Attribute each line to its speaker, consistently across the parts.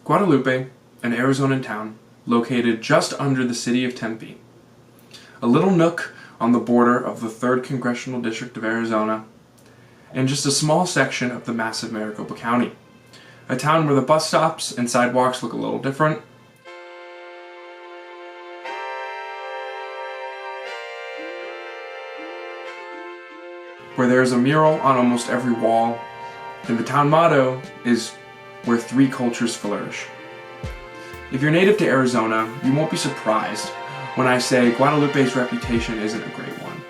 Speaker 1: Guadalupe, an Arizonan town located just under the city of Tempe. A little nook on the border of the 3rd Congressional District of Arizona, and just a small section of the massive Maricopa County. A town where the bus stops and sidewalks look a little different. Where there is a mural on almost every wall, and the town motto is where 3 cultures flourish. If you're native to Arizona, you won't be surprised when I say Guadalupe's reputation isn't a great one.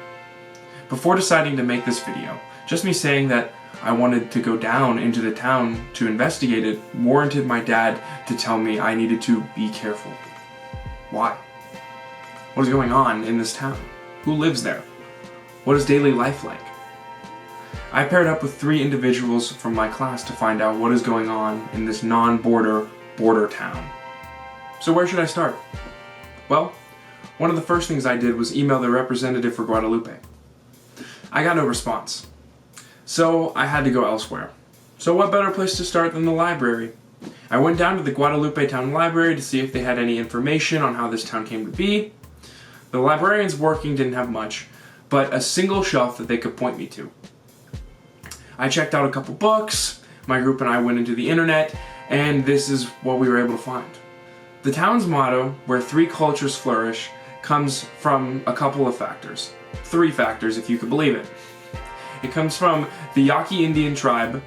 Speaker 1: Before deciding to make this video, just me saying that I wanted to go down into the town to investigate it warranted my dad to tell me I needed to be careful. Why? What is going on in this town? Who lives there? What is daily life like? I paired up with 3 individuals from my class to find out what is going on in this non-border town. So where should I start? Well, one of the first things I did was email the representative for Guadalupe. I got no response, so I had to go elsewhere. So what better place to start than the library? I went down to the Guadalupe Town Library to see if they had any information on how this town came to be. The librarians working didn't have much, but a single shelf that they could point me to. I checked out a couple books, my group and I went into the internet, and this is what we were able to find. The town's motto, where 3 cultures flourish, comes from a couple of factors. 3 factors, if you could believe it. It comes from the Yaqui Indian tribe,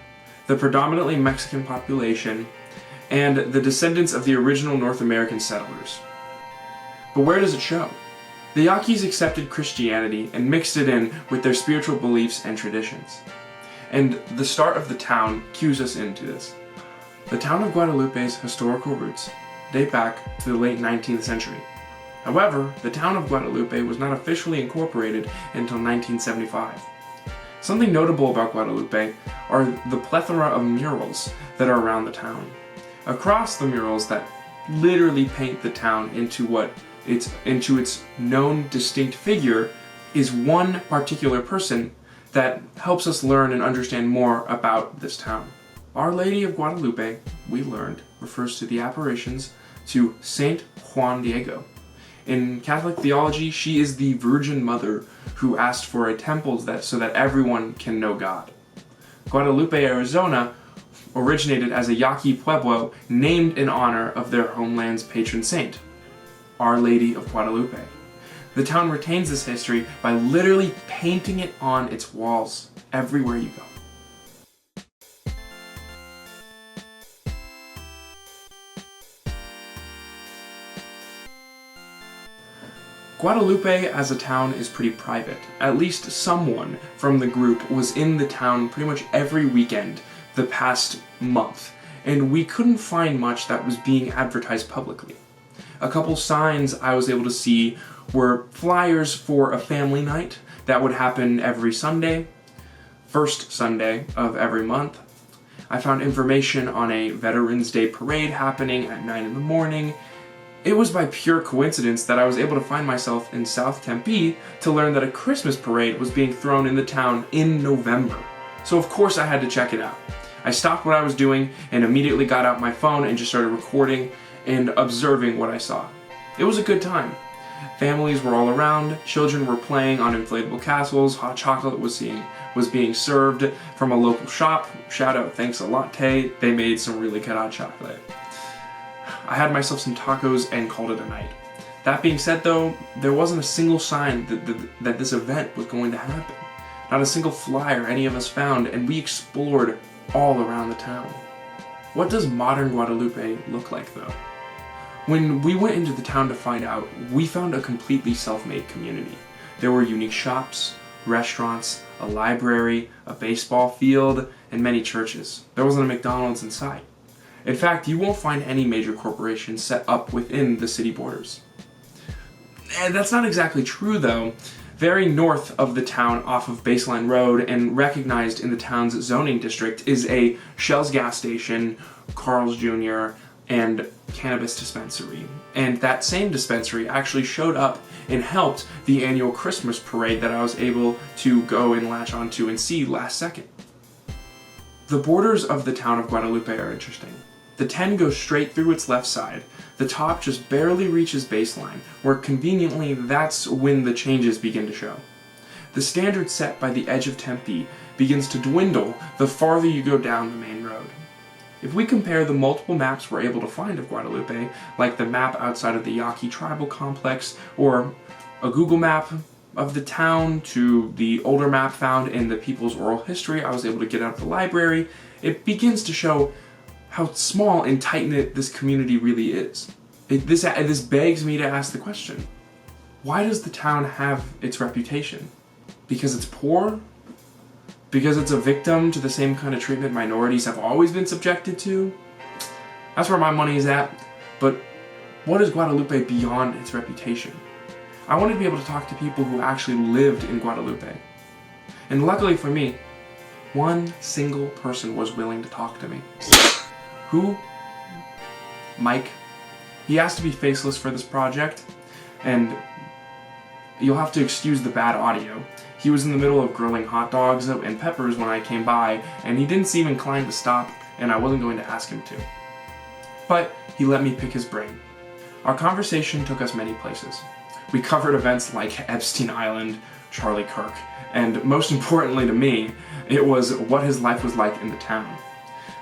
Speaker 1: the predominantly Mexican population, and the descendants of the original North American settlers. But where does it show? The Yaquis accepted Christianity and mixed it in with their spiritual beliefs and traditions. And the start of the town cues us into this. The town of Guadalupe's historical roots date back to the late 19th century. However, the town of Guadalupe was not officially incorporated until 1975. Something notable about Guadalupe are the plethora of murals that are around the town. Across the murals that literally paint the town into its known distinct figure is one particular person that helps us learn and understand more about this town. Our Lady of Guadalupe, we learned, refers to the apparitions to Saint Juan Diego. In Catholic theology, she is the Virgin Mother who asked for a temple so that everyone can know God. Guadalupe, Arizona originated as a Yaqui pueblo named in honor of their homeland's patron saint, Our Lady of Guadalupe. The town retains this history by literally painting it on its walls everywhere you go. Guadalupe as a town is pretty private. At least someone from the group was in the town pretty much every weekend the past month, and we couldn't find much that was being advertised publicly. A couple signs I was able to see were flyers for a family night that would happen every Sunday, first Sunday of every month. I found information on a Veterans Day parade happening at 9 in the morning. It was by pure coincidence that I was able to find myself in South Tempe to learn that a Christmas parade was being thrown in the town in November. So of course I had to check it out. I stopped what I was doing and immediately got out my phone and just started recording and observing what I saw. It was a good time. Families were all around, children were playing on inflatable castles, hot chocolate was being served from a local shop. Shout out Thanks a Latte, they made some really good hot chocolate. I had myself some tacos and called it a night. That being said though, there wasn't a single sign that this event was going to happen. Not a single flyer any of us found, and we explored all around the town. What does modern Guadalupe look like though? When we went into the town to find out, we found a completely self-made community. There were unique shops, restaurants, a library, a baseball field, and many churches. There wasn't a McDonald's in sight. In fact, you won't find any major corporations set up within the city borders. And that's not exactly true though. Very north of the town off of Baseline Road and recognized in the town's zoning district is a Shell's gas station, Carl's Jr., and cannabis dispensary. And that same dispensary actually showed up and helped the annual Christmas parade that I was able to go and latch onto and see last second. The borders of the town of Guadalupe are interesting. The 10 goes straight through its left side. The top just barely reaches baseline, where conveniently that's when the changes begin to show. The standard set by the edge of Tempe begins to dwindle the farther you go down the main road. If we compare the multiple maps we're able to find of Guadalupe, like the map outside of the Yaqui tribal complex, or a Google map of the town to the older map found in the People's Oral History I was able to get out of the library, it begins to show how small and tight-knit this community really is. This begs me to ask the question, why does the town have its reputation? Because it's poor? Because it's a victim to the same kind of treatment minorities have always been subjected to? That's where my money is at, but what is Guadalupe beyond its reputation? I wanted to be able to talk to people who actually lived in Guadalupe. And luckily for me, one single person was willing to talk to me. Who? Mike. He asked to be faceless for this project, and you'll have to excuse the bad audio. He was in the middle of grilling hot dogs and peppers when I came by, and he didn't seem inclined to stop, and I wasn't going to ask him to. But he let me pick his brain. Our conversation took us many places. We covered events like Epstein Island, Charlie Kirk, and most importantly to me, it was what his life was like in the town.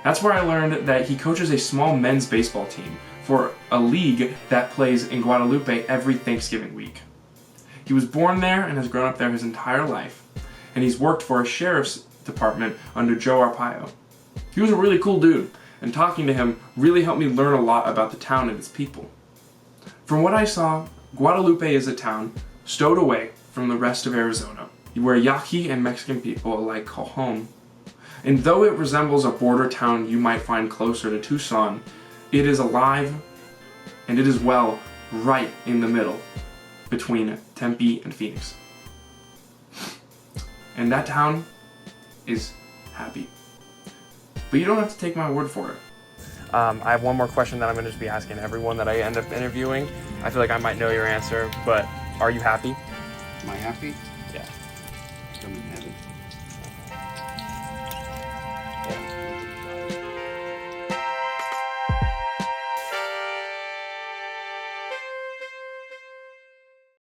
Speaker 1: That's where I learned that he coaches a small men's baseball team for a league that plays in Guadalupe every Thanksgiving week. He was born there and has grown up there his entire life, and he's worked for a sheriff's department under Joe Arpaio. He was a really cool dude, and talking to him really helped me learn a lot about the town and its people. From what I saw, Guadalupe is a town stowed away from the rest of Arizona, where Yaqui and Mexican people alike call home. And though it resembles a border town you might find closer to Tucson, it is alive, and it is right in the middle between Tempe and Phoenix. And that town is happy. But you don't have to take my word for it. I have one more question that I'm going to just be asking everyone that I end up interviewing. I feel like I might know your answer, but are you happy?
Speaker 2: Am I happy?
Speaker 1: Yeah.
Speaker 2: I'm happy.